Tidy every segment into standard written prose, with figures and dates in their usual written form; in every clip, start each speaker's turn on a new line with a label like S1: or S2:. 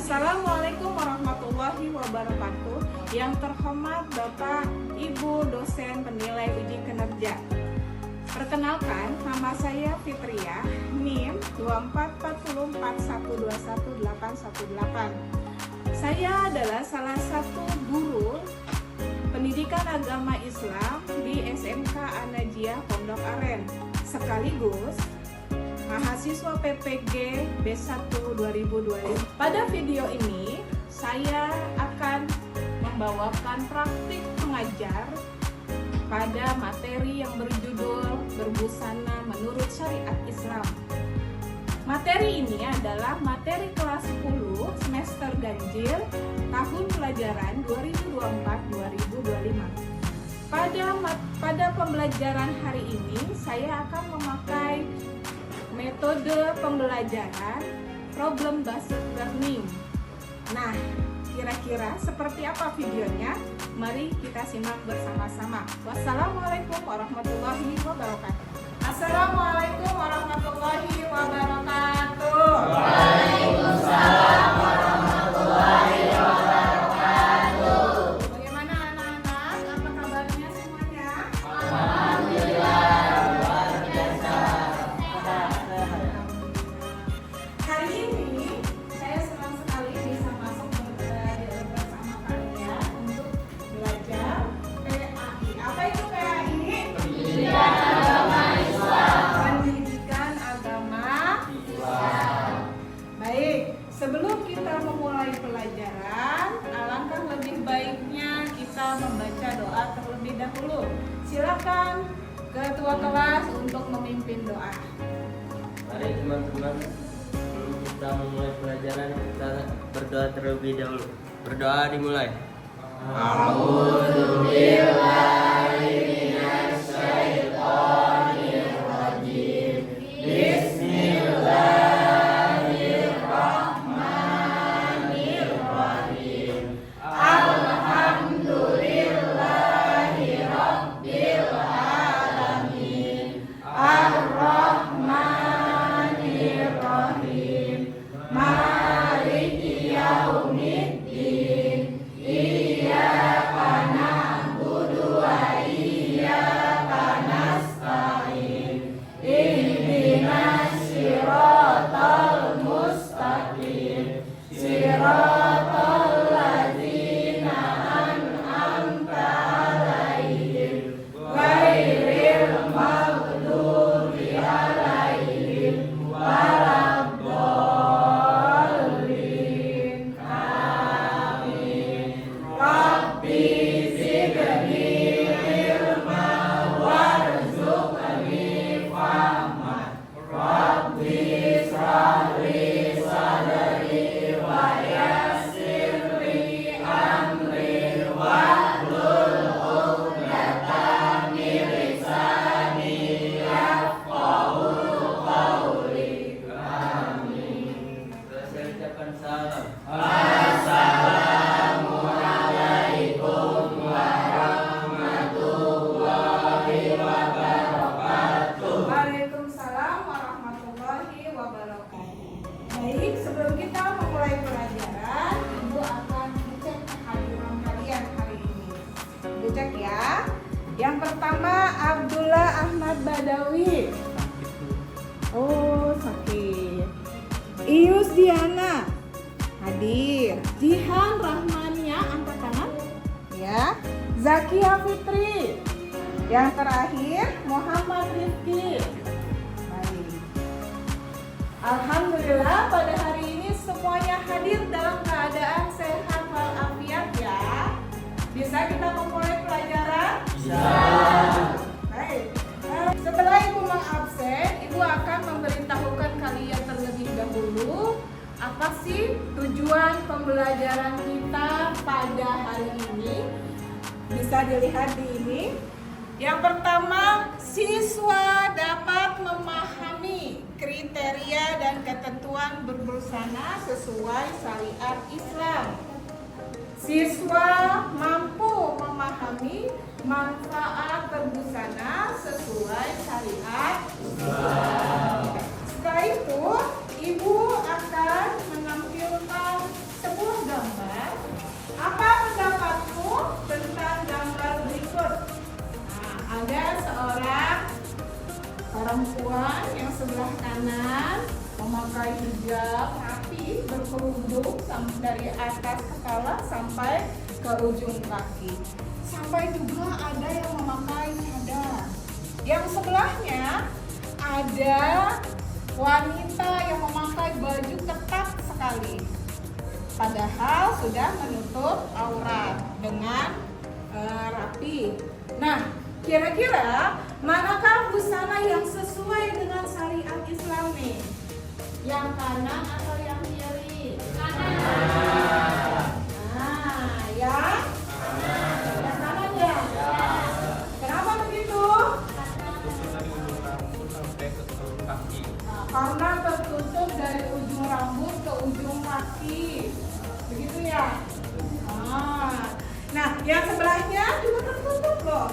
S1: Assalamualaikum warahmatullahi wabarakatuh. Yang terhormat Bapak, Ibu, dosen penilai uji kinerja. Perkenalkan, nama saya Fitria, NIM 244041211818. Saya adalah salah satu guru pendidikan agama Islam di SMK An-Najiyah Pondok Aren, sekaligus mahasiswa PPG B1 2025. Pada video ini, saya akan membawakan praktik mengajar pada materi yang berjudul berbusana menurut syariat Islam. Materi ini adalah materi kelas 10 semester ganjil tahun pelajaran 2024-2025. Pada pembelajaran hari ini, saya akan memakai metode pembelajaran problem based learning. Nah, kira-kira seperti apa videonya? Mari kita simak bersama-sama. Wassalamualaikum warahmatullahi wabarakatuh. Assalamualaikum warahmatullahi wabarakatuh.
S2: Waalaikumsalam warahmatullahi wabarakatuh.
S1: Bagaimana anak-anak? Apa kabarnya semuanya?
S2: Alhamdulillah, luar biasa.
S1: Hari ini saya senang sekali bisa masuk bersama kalian untuk belajar PAI. Apa itu PAI?
S2: Pendidikan agama Islam.
S1: Pendidikan agama Islam. Baik, sebelum kita memulai pelajaran, alangkah lebih baiknya kita membaca doa terlebih dahulu. Silakan ketua kelas untuk memimpin doa.
S3: Mari teman-teman, sebelum kita memulai pelajaran, kita berdoa terlebih dahulu. Berdoa dimulai.
S2: A'udzubillahi minasyaitonirrajim. Bismillahirrahmanirrahim. Alhamdulillahi rabbil alamin. Ar-Rahmanir-Rahim. Maliki yaumiddin. Iyyaka na'budu wa iyyaka nasta'in. Ihdinas siratal mustaqim. Siratal ladzina an'amta 'alaihim ghairil maghdubi 'alaihim waladdallin. Amin. Rabbi zidni ilma warzuqni fahma. Rabbi ishrah li sadri wa yassir li amri wahlul 'uqdatam min lisani yafqahu qawli. Amin.
S3: Saya ucapkan salam.
S2: Assalamualaikum warahmatullahi wabarakatuh.
S1: Waalaikumsalam warahmatullahi wabarakatuh. Baik, sebelum kita memulai pelajaran, Ibu akan cek kehadiran kalian hari ini. Ibu cek ya. Yang pertama, Abdullah Ahmad Badawi. Oh, sakit. Ius Diana hadir. Jihan Rahmania, angkat tangan. Ya. Zakia Fitri. Yang terakhir, Muhammad Rifki. Baik. Alhamdulillah pada hari ini semuanya hadir dalam keadaan sehat walafiat ya. Bisa kita memulai pelajaran?
S2: Bisa.
S1: Baik. Setelah Ibu mengabsen, Ibu akan memberitahukan kalian terlebih dahulu apa sih tujuan pembelajaran kita pada hari ini. Bisa dilihat di ini. Yang pertama, siswa dapat memahami kriteria dan ketentuan berbusana sesuai syariat Islam. Siswa mampu memahami manfaat berbusana sesuai syariat Islam. Setelah itu, Ibu akan menampilkan memakai hijab rapi berkerudung dari atas kepala sampai ke ujung kaki. Sampai juga ada yang memakai cadar. Yang sebelahnya ada wanita yang memakai baju ketat sekali. Padahal sudah menutup aurat dengan rapi. Nah, kira-kira manakah busana yang sesuai dengan syariat Islam nih? Yang kanan atau yang kiri? Kanan. Nah, yang kanan ya. Kenapa begitu? Karena tertutup dari ujung rambut ke ujung kaki. Begitu ya? Nah, yang sebelahnya juga tertutup loh.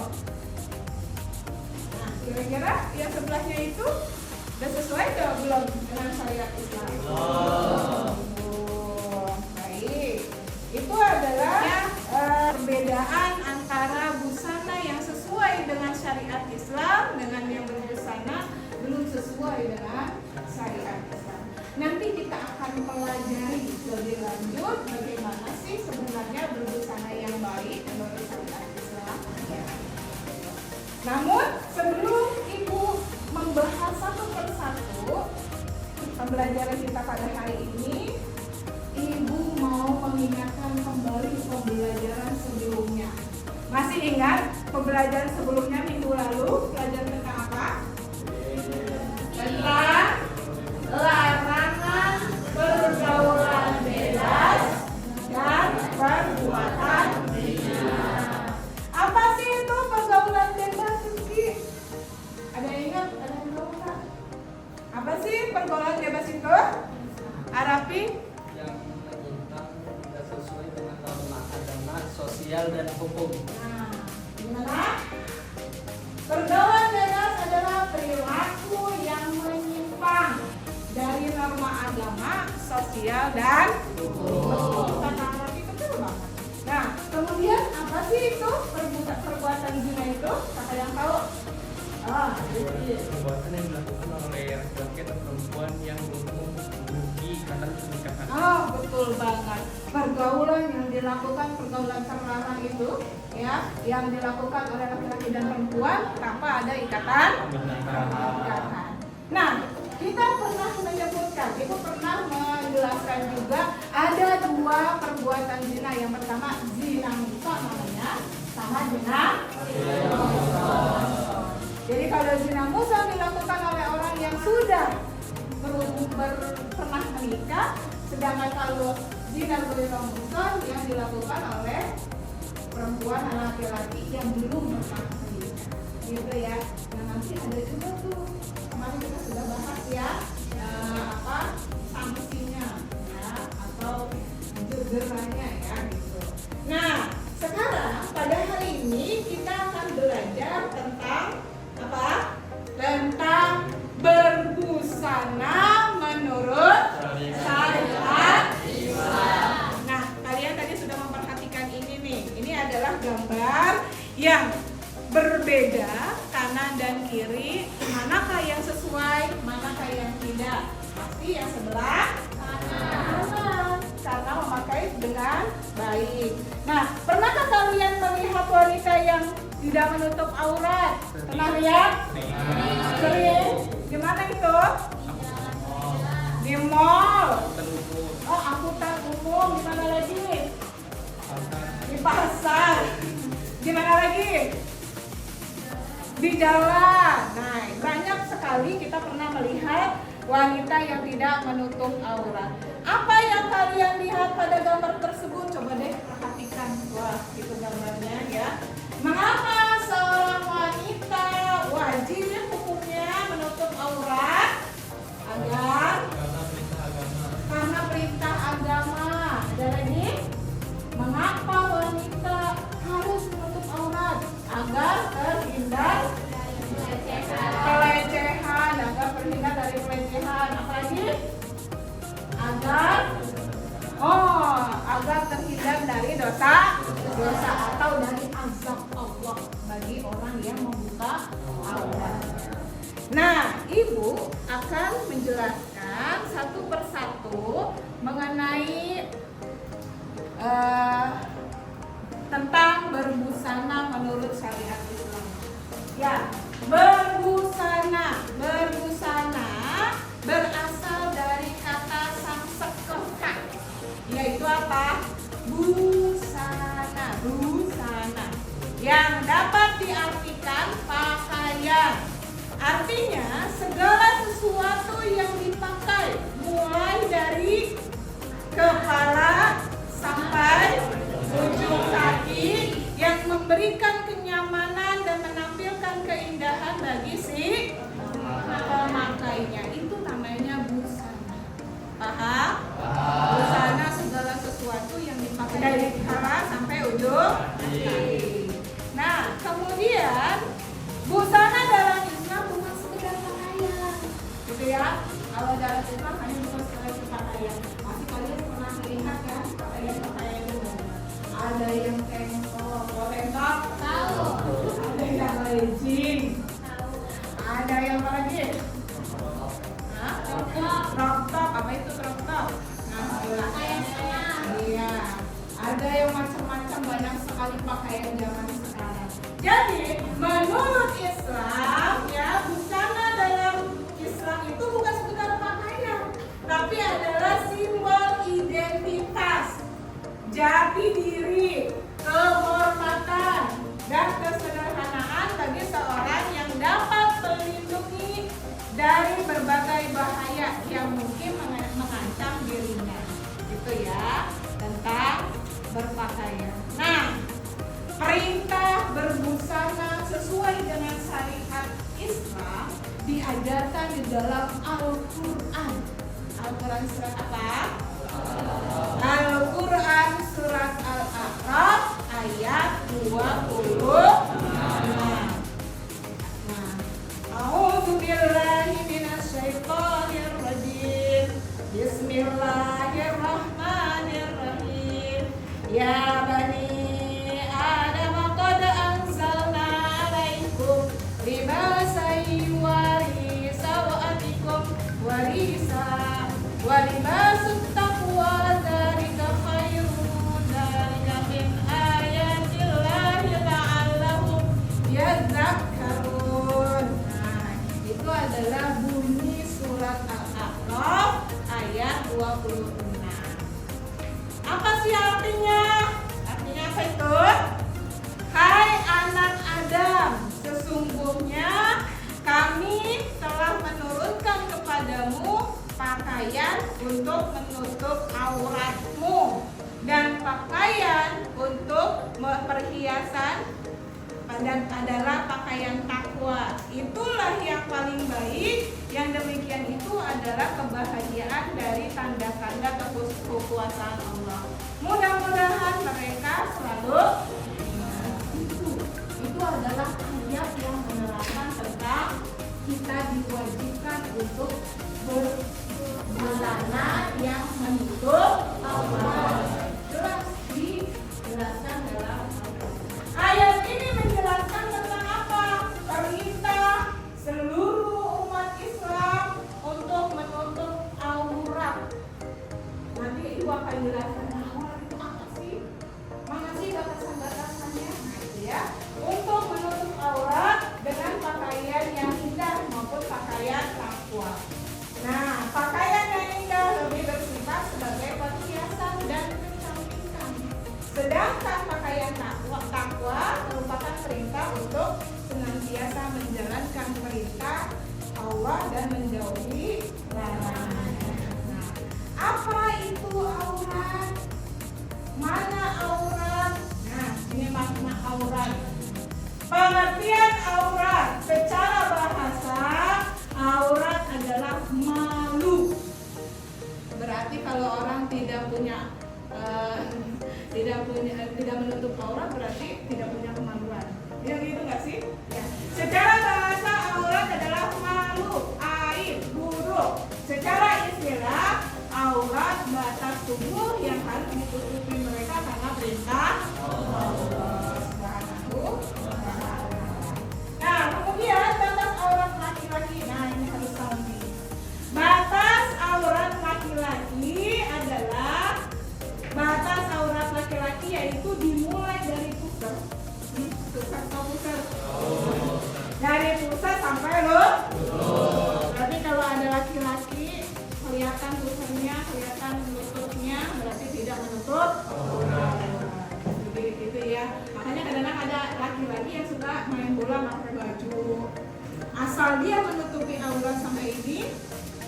S1: Nah, kira-kira yang sebelahnya itu udah sesuai atau belum dengan syariat Islam? Baik. Itu adalah perbedaan antara busana yang sesuai dengan syariat Islam dengan yang berbusana belum sesuai dengan syariat Islam. Nanti kita akan pelajari lebih lanjut bagaimana sih sebenarnya berbusana yang baik menurut syariat Islam. Namun sebelum Ibu membahas satu persatu pembelajaran kita pada hari ini, Ibu mau mengingatkan kembali pembelajaran sebelumnya. Masih ingat pembelajaran sebelumnya minggu lalu pelajaran tentang apa? Tentang larangan pergaulan bebas dan perbuatan zina. Apa sih itu pergaulan bebas, Rizky? Ada yang ingat? Ada yang tahu nggak? Apa sih pergaulan bebas itu? Arapi?
S3: Yang menyimpang tidak sesuai dengan norma agama, sosial dan hukum.
S1: Nah, gimana? Pergaulan bebas adalah perilaku yang menyimpang dari norma agama, sosial, dan hukum. Kata Arapi betul banget. Nah, kemudian apa sih itu perbuatan zina itu? Kata yang tahu?
S2: Perbuatan yang dilakukan oleh laki-laki atau perempuan yang belum memiliki ikatan pernikahan.
S1: Betul banget. Pergaulan yang dilakukan, pergaulan terlarang itu ya, yang dilakukan oleh laki-laki dan perempuan tanpa ada ikatan. Nah, kita pernah menyebutkan, Ibu pernah menjelaskan juga ada dua perbuatan zina. Yang pertama zina musa namanya, sama zina. Jadi kalau zina musa dilakukan oleh orang yang sudah pernah menikah, sedangkan kalau zina musa yang dilakukan oleh perempuan dan laki-laki yang belum pernah menikah, gitu ya. Nah, nanti ada juga tuh kemarin kita sudah bahas ya, sanksinya ya, atau jeranya ya gitu. Nah, sekarang pada hari ini kita akan belajar tentang apa? Tentang berbusana menurut syariat Islam. Nah, kalian tadi sudah memperhatikan ini nih. Ini adalah gambar yang berbeda kanan dan kiri. Manakah yang sesuai, manakah yang tidak? Pasti yang sebelah kanan, karena memakai dengan baik. Nah, pernahkah kalian melihat wanita yang tidak menutup aurat? Pernah lihat? Sering. Di mana itu? Di mall. Angkutan umum. Di mana lagi? Di pasar. Di mana lagi? Di jalan. Nah, banyak sekali kita pernah melihat wanita yang tidak menutup aurat. Apa yang kalian lihat pada gambar tersebut? Coba deh perhatikan. Wah, itu gambarnya ya. Mengapa seorang wanita wajib hukumnya menutup aurat? Karena perintah agama. Ada lagi? Mengapa wanita harus menutup aurat? Agar terhindar pelecehan, agar terhindar dari pelecehan. Apa lagi? Agar terhindar dari dosa atau dari azab Allah bagi orang yang membuka aurat. Nah, Ibu akan menjelaskan Ya, berbusana. Berbusana berasal dari kata Sanskerta, yaitu apa? Busana. Busana yang dapat diartikan pakaian. Artinya segala sesuatu yang dipakai mulai dari kepala sampai ujung kaki yang memberikan kenyamanan dan menampilkan keindahan bagi si pemakainya. Itu namanya busana. Paham? Busana segala sesuatu yang dipakai dari kepala sampai ujung kaki. Nah, kemudian busana dalam Islam bukan sekedar pakaian, gitu ya. Kalau dalam Islam hanya bukan sekedar pakaian. Pasti kalian pernah melihat kan pakaian itu. Ada yang tank top, tahu. Ada yang legging, tahu. Ada yang apa lagi? Crop top, apa itu crop top? Iya. Ada yang macam-macam, banyak sekali pakaian zaman sekarang. Jadi menurut Islam ya, busana dalam Islam itu bukan sekedar pakaian, tapi adalah simbol identitas, jati diri, kehormatan, dan kesederhanaan bagi seorang yang dapat melindungi dari berbagai bahaya yang mungkin mengancam dirinya. Gitu ya, tentang berpakaian. Nah, perintah berbusana sesuai dengan syariat Islam diajarkan di dalam Al-Quran. Al-Quran surat apa? Al-Quran surat Al-A'raf ayat 26. A'udzu billahi minasy syaithanir rajim. Bismillahirrahmanirrahim. Ya bani Adam qad anzalna 'alaikum libasan yuwari sawatikum wa libasut taqwa dzalika khairun dzalika min ayatillahi la'allahum yadhakkarun. Nah, itu adalah bunyi surat Al-A'raf ayat 26. Apa sih artinya? Artinya apa itu? Hai anak Adam, sesungguhnya kami telah menurunkan kepadamu pakaian untuk menutup auratmu dan pakaian untuk perhiasan dan adalah pakaian takwa. Itulah yang paling baik. Yang demikian itu adalah kebahagiaan dari tanda-tanda kekuasaan Allah. Mudah-mudahan mereka selalu itu adalah ayat yang menerangkan tentang kita diwajibkan untuk berbusana yang menutup aurat. Jelas dijelaskan dalam ayat ini. Menjelaskan tentang apa? Perintah seluruh umat Islam untuk menutup aurat. Nanti ibu akan jelaskan aurat itu apa sih? Mana sih batasan-batasannya? Nah, itu ya. Untuk menutup aurat dengan pakaian yang indah maupun pakaian takwa. Nah, pakaian yang indah lebih bersifat sebagai perhiasan dan kecantikan. Sedangkan pakaian takwa merupakan perintah untuk senantiasa menjalankan perintah Allah dan menjauhi larangan. Nah, apa itu aurat? Mana aurat? Nah, ini makna aurat. Pengertian aurat secara bahasa, aurat adalah malu. Berarti kalau orang tidak menutup aurat berarti tidak punya kemaluan. Ya gitu nggak sih? Ya. Secara bahasa aurat adalah malu, aib, buruk. Secara istilah aurat batas tubuh yang harus ditutupi mereka karena perintah Allah Subhanahu wa ta'ala. Nah, kemudian batas aurat laki-laki. Nah, ini harus tahu nih. Batas aurat laki-laki adalah batas aurat laki-laki yaitu dimulai dari pusar kelihatan lututnya berarti tidak menutup aurat. Jadi gitu ya. Makanya kadang-kadang ada laki-laki yang suka main bola pakai baju. Asal dia menutupi aurat sampai ini,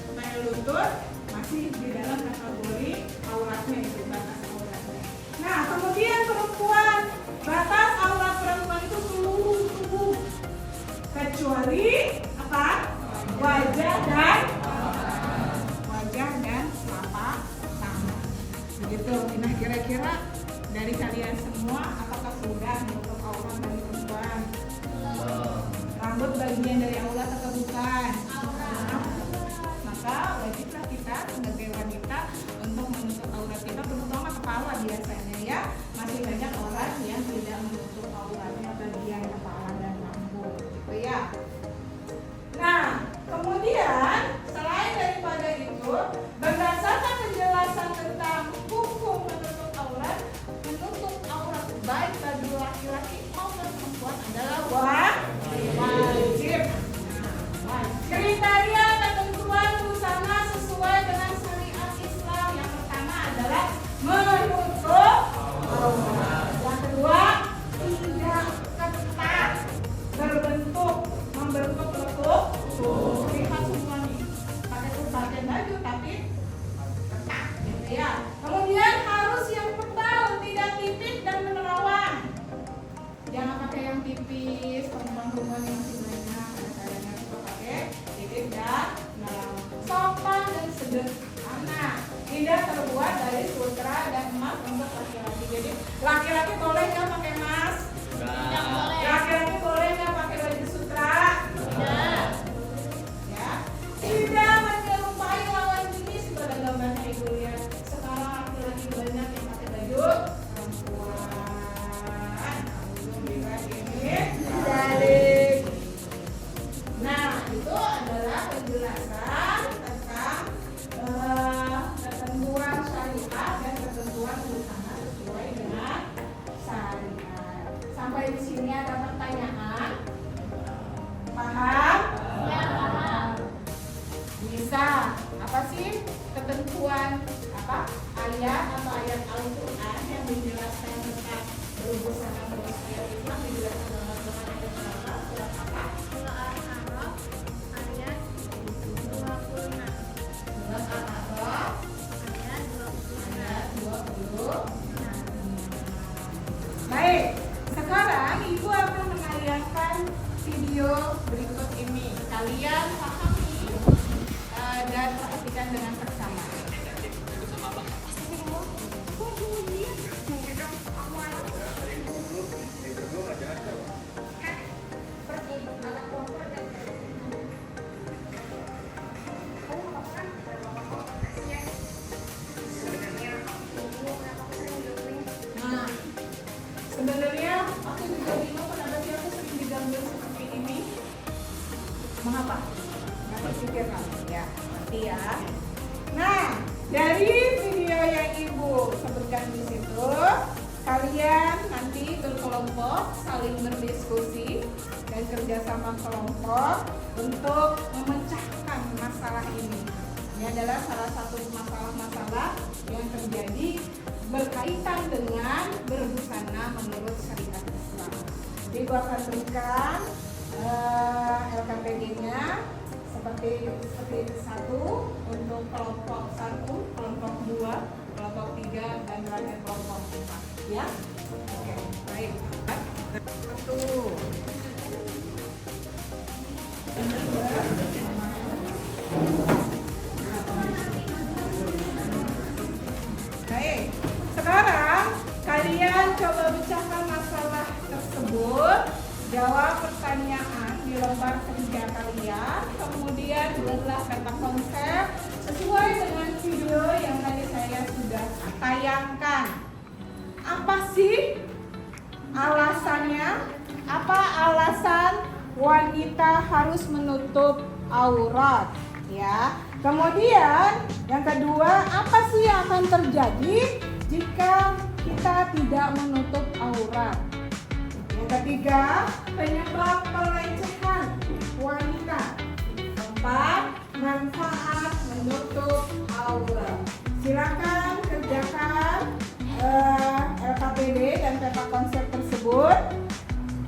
S1: sampai lutut, masih di dalam kategori auratnya itu, batas auratnya. Nah, kemudian perempuan, batas aurat perempuan itu seluruh tubuh kecuali apa? Wajah dan telapak tangan. Begitu. Nah, kira-kira dari kalian semua apakah sudah menutup aurat dari perempuan? Rambut bagian dari aurat atau bukan? Maka wajiblah kita sebagai wanita untuk menutup aurat kita, terutama kepala biasanya ya. Masih banyak orang yang tidak menutup auratnya bagian kepala dan rambut, gitu ya. Nah, kemudian selain daripada itu, berdasarkan penjelasan tentang hukum menutup aurat baik bagi laki-laki maupun perempuan adalah wajib. Kriteria ketentuan busana sesuai dengan syariat Islam, yang pertama adalah menutup aurat. Yang kedua, tidak ketat, membentuk lekuk. Lihat semua nih, pakai baju tapi ketat, gitu ya. Kemudian harus yang tebal, tidak tipis dan menerawang. Jangan pakai yang tipis, perempuan yang masih banyak. Kadang-kadang suka pakai tipis dan menerawang. Sopan dan sederhana, tidak terbuat dari sutra dan emas untuk laki-laki. Jadi laki-laki boleh nggak pakai emas? Tidak boleh. Laki-laki boleh nggak pakai baju sutra? Tidak. Ya. Tidak menyerupai lawan jenis pada gambarnya ibu lihat. Sekarang laki-laki banyak yang pakai baju perempuan. Nah, itu adalah penjelasan tentang ketentuan syariat dan ketentuan busana sesuai dengan syariat. Sampai di sini ada pertanyaan? Paham? Ya, paham. Bisa. Apa sih ketentuan ayat atau ayat Al-Quran yang menjelaskan tentang berbusana menurut syariat Islam, dijelaskan dalam Al-Quran ayat berapa? Surat apa?
S4: Surat Al-A'raf ayat 26.
S1: Surat Al-A'raf
S4: Ayat 26.
S1: ayat 20. Baik, sekarang Ibu akan menayangkan video berikut ini. Kalian pahami dan perhatikan dengan seksama. Nah, sebenarnya aku juga bingung kenapa sih aku sering digambar seperti ini. Mengapa? Nggak terpikirkan ya, nanti ya. Nah, dari video yang Ibu sebutkan di situ, kalian nanti berkelompok saling berdiskusi dan kerjasama kelompok untuk memecahkan masalah ini. Ini adalah salah satu masalah-masalah yang terjadi berkaitan dengan berbusana menurut syariat Islam. Jadi Ibu akan berikan LKPD-nya seperti satu untuk kelompok 1, kelompok 2, kelompok 3 dan terakhir kelompok 4 ya. Oke, baik. 1. Baik. Sekarang kalian coba pecahkan masalah tersebut. Jawab pertanyaan di lembar kerja kalian, kemudian buatlah peta konsep sesuai dengan video yang tadi saya sudah tayangkan. Apa sih alasannya? Apa alasan wanita harus menutup aurat? Ya. Kemudian yang kedua, apa sih yang akan terjadi jika kita tidak menutup aurat? Yang ketiga, penyebab pelecehan wanita. Keempat, manfaat menutup aurat. PPDB dan peta konsep tersebut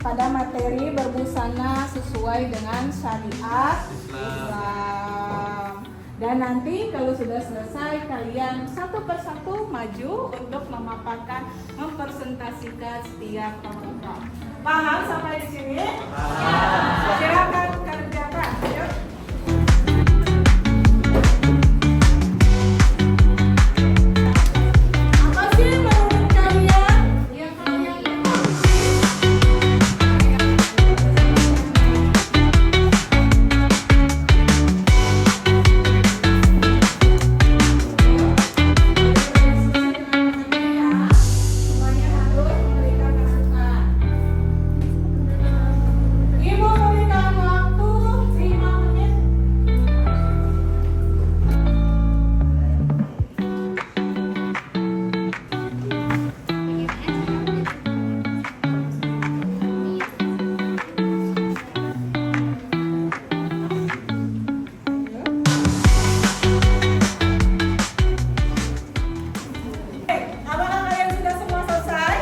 S1: pada materi berbusana sesuai dengan syariat Islam. Dan nanti kalau sudah selesai kalian satu persatu maju untuk memaparkan, mempresentasikan setiap kelompok. Paham sampai di sini? Paham. Silakan kerjakan. Yuk. Apa sih menurut kalian yang kalian semuanya harus memberikan masukan. Ibu berikan waktu 5 menit. Apakah kalian sudah semua selesai?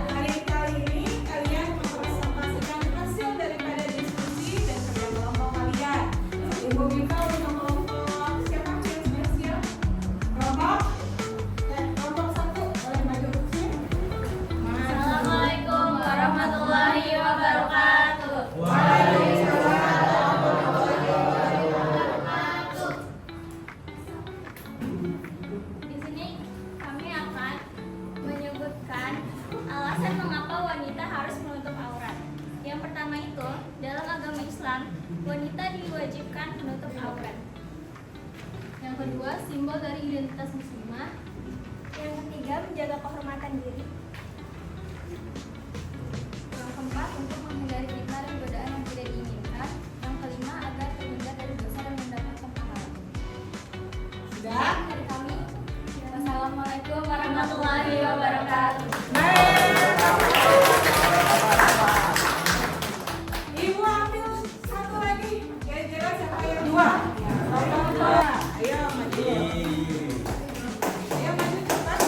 S1: Kali ini kalian mempresentasikan hasil daripada diskusi dan kerja kelompok kalian. Ibu minta untuk kelompok siapa yang sudah siap? Kelompok 1 boleh maju ke sini.
S4: Assalamualaikum warahmatullahi wabarakatuh. Di sini kami akan menyebutkan alasan mengapa wanita harus menutup aurat. Yang pertama itu, dalam agama Islam, wanita diwajibkan menutup aurat. Yang kedua, simbol dari identitas muslimah. Yang ketiga, menjaga kehormatan diri. Yang keempat, untuk menghindari fitnah dan godaan yang tidak diinginkan. Yang kelima, agar terhindar dari dosa dan mendapatkan pahala.
S1: Sudah?
S4: Dari kami, wassalamualaikum warahmatullahi wabarakatuh.
S1: Ibu ambil satu lagi. Kira-kira siapa yang dua? Kelompok 2. Ayo maju. Ayo maju cepat.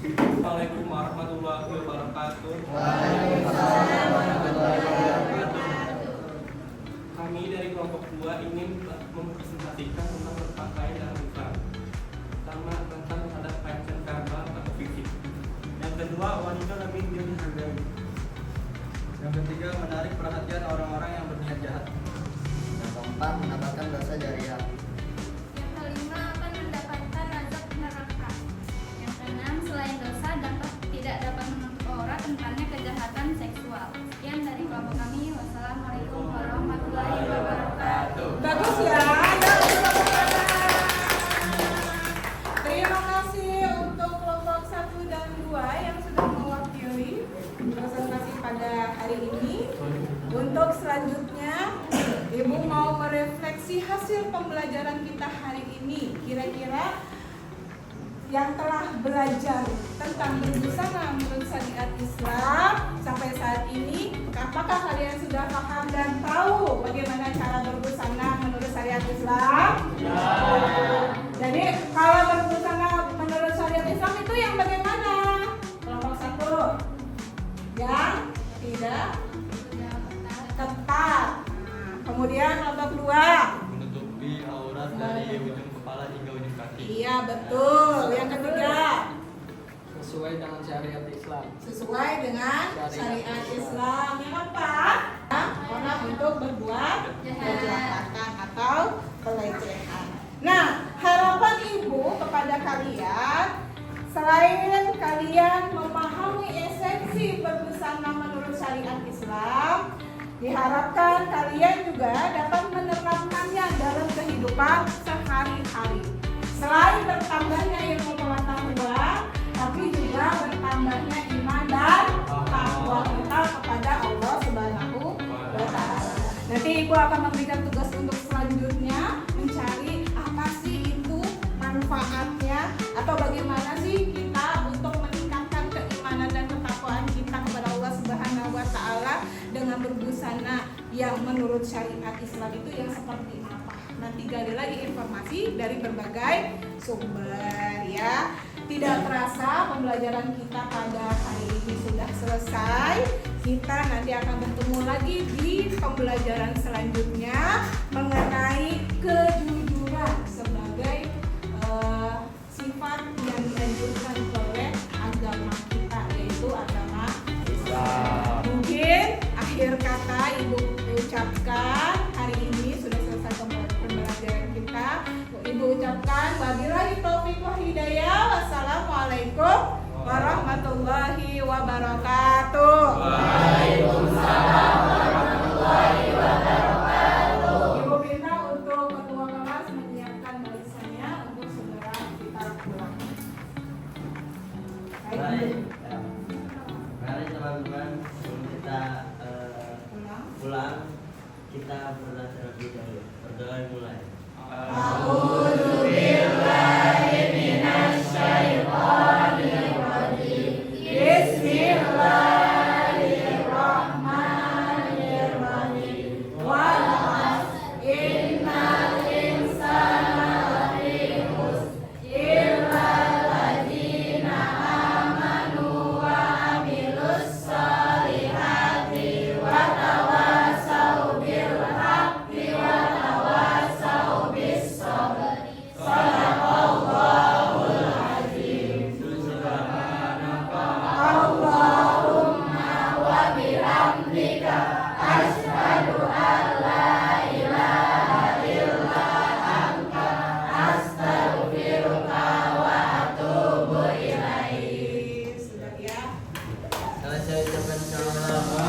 S2: Assalamualaikum warahmatullahi wabarakatuh. Kami dari kelompok 2 ingin mempresentasikan tentang berpakaian dalam Islam. Pertama, tentang terhadap pakaian verbal atau fisik. Yang kedua, wanita lebih dihargai.
S5: Yang ketiga, menarik perhatian orang-orang yang berniat jahat. Yang keempat, mendapatkan dosa jariah.
S4: Yang kelima, akan mendapatkan azab neraka. Yang keenam, selain dosa dapat tidak dapat menutup aurat, rentannya kejahatan seksual. Sekian dari kelompok kami. Wassalamualaikum warahmatullahi wabarakatuh.
S1: Bagus ya. Ayo, tepuk tangan. Terima kasih untuk kelompok 1 dan 2 yang sudah mewakili presentasi pada hari ini. Untuk selanjutnya, Ibu mau merefleksi hasil pembelajaran kita hari ini. Kira-kira yang telah belajar tentang berbusana menurut syariat Islam sampai saat ini, apakah kalian sudah paham dan tahu bagaimana cara berbusana menurut syariat Islam? Ya. Jadi kalau berbusana menurut syariat Islam itu yang bagaimana? Kelompok 1 yang tidak ketat. Kemudian kelompok 2
S5: Menutupi aurat dari ujung kepala hingga ujung kaki.
S1: iya betul. Yang ketiga
S5: Sesuai dengan syariat Islam.
S1: sesuai dengan syariat Islam. Yang keempat, orang untuk berbuat kejahatan atau pelecehan. Nah, harapan Ibu kepada kalian, selain kalian memahami esensi berbusana menurut syariat Islam, diharapkan kalian juga dapat menerapkannya dalam kehidupan sehari-hari. Selain bertambahnya ilmu pengetahuan, tapi juga bertambahnya iman dan takwa kita kepada Allah Subhanahu wa Ta'ala. Nanti Ibu akan memberikan tugas untuk selanjutnya mencari apa sih itu manfaatnya atau bagaimana sih kita untuk meningkatkan keimanan dan ketakwaan kita kepada Allah Subhanahu wa Ta'ala dengan berbusana yang menurut syariat Islam itu yang seperti apa. Nanti gali lagi informasi dari berbagai sumber ya. tidak terasa pembelajaran kita pada hari ini sudah selesai. Kita nanti akan bertemu lagi di pembelajaran selanjutnya mengenai kejujuran sebagai sifat yang dianjurkan oleh agama kita, yaitu agama Islam. Mungkin akhir kata Ibu ucapkan hari ini sudah selesai pembelajaran kita. Ibu ucapkan wabillahi taufiq wal hidayah. Wassalamualaikum warahmatullahi wabarakatuh.
S3: Waalaikumsalam warahmatullahi wabarakatuh.
S1: Ibu minta untuk ketua kelas menyiapkan barisannya untuk segera kita pulang.
S3: Baik. Mari teman-teman, sebelum kita pulang, kita berdoa terlebih dahulu. Berdoa mulai.
S1: Bismillahirrahmanirrahim. Wal 'ashr innal insana lafi khusr illa alladziina aamanu wa 'amilus shalihati wa tawassaw bil haqqi wa tawassaw bis sabr. Shadaqallahul azim. Allahumma wa bihamdika asyhadu an la ilaha illa anta astaghfiruka wa atubu ilaik. Sudah ya?
S3: Kalau saya ucapkan salam